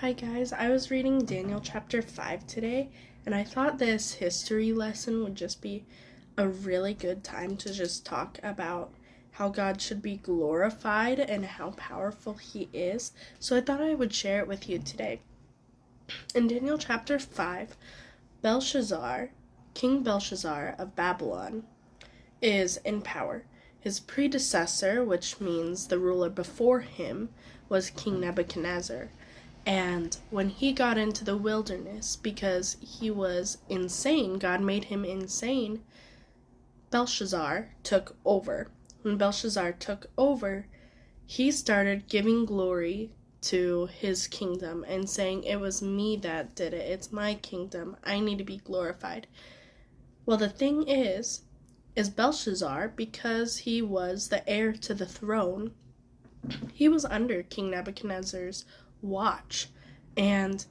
Hi guys, I was reading Daniel chapter 5 today, and I thought this history lesson would just be a really good time to just talk about how God should be glorified and how powerful he is. So I thought I would share it with you today. In Daniel chapter 5, King Belshazzar of Babylon, is in power. His predecessor, which means the ruler before him, was King Nebuchadnezzar. And when he got into the wilderness, because he was insane, God made him insane, Belshazzar took over. When Belshazzar took over, he started giving glory to his kingdom and saying, it was me that did it. It's my kingdom. I need to be glorified. Well, the thing is Belshazzar, because he was the heir to the throne, he was under King Nebuchadnezzar's watch, and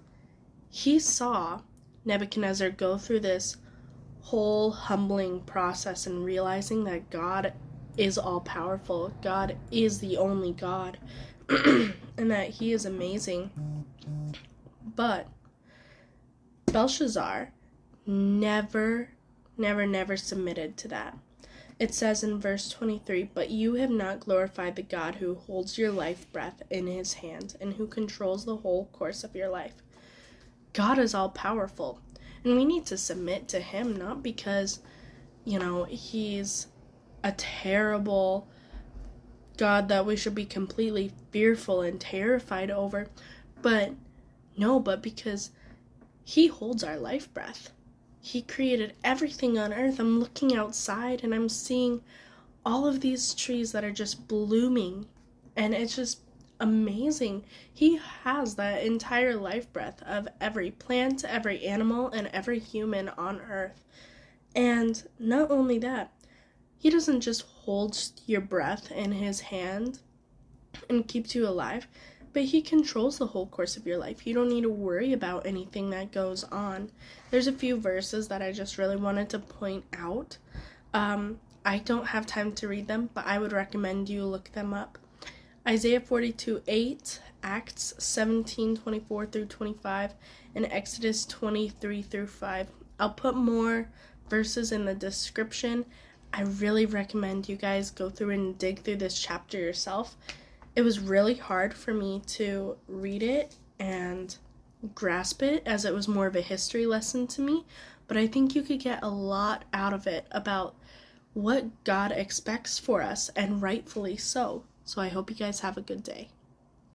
he saw Nebuchadnezzar go through this whole humbling process and realizing that God is all-powerful, God is the only God, and that he is amazing. But Belshazzar never submitted to that. It says in verse 23, "But you have not glorified the God who holds your life breath in his hand and who controls the whole course of your life." God is all-powerful, and we need to submit to him, not because, he's a terrible God that we should be completely fearful and terrified over, but because he holds our life breath. He created everything on earth. I'm looking outside and I'm seeing all of these trees that are just blooming, and it's just amazing. He has that entire life breath of every plant, every animal, and every human on earth. And not only that, he doesn't just hold your breath in his hand and keeps you alive, but he controls the whole course of your life. You don't need to worry about anything that goes on. There's a few verses that I just really wanted to point out. I don't have time to read them, but I would recommend you look them up. Isaiah 42:8, Acts 17:24 through 25, and Exodus 23 through 5. I'll put more verses in the description. I really recommend you guys go through and dig through this chapter yourself. It was really hard for me to read it and grasp it, as it was more of a history lesson to me, but I think you could get a lot out of it about what God expects for us, and rightfully so. So I hope you guys have a good day.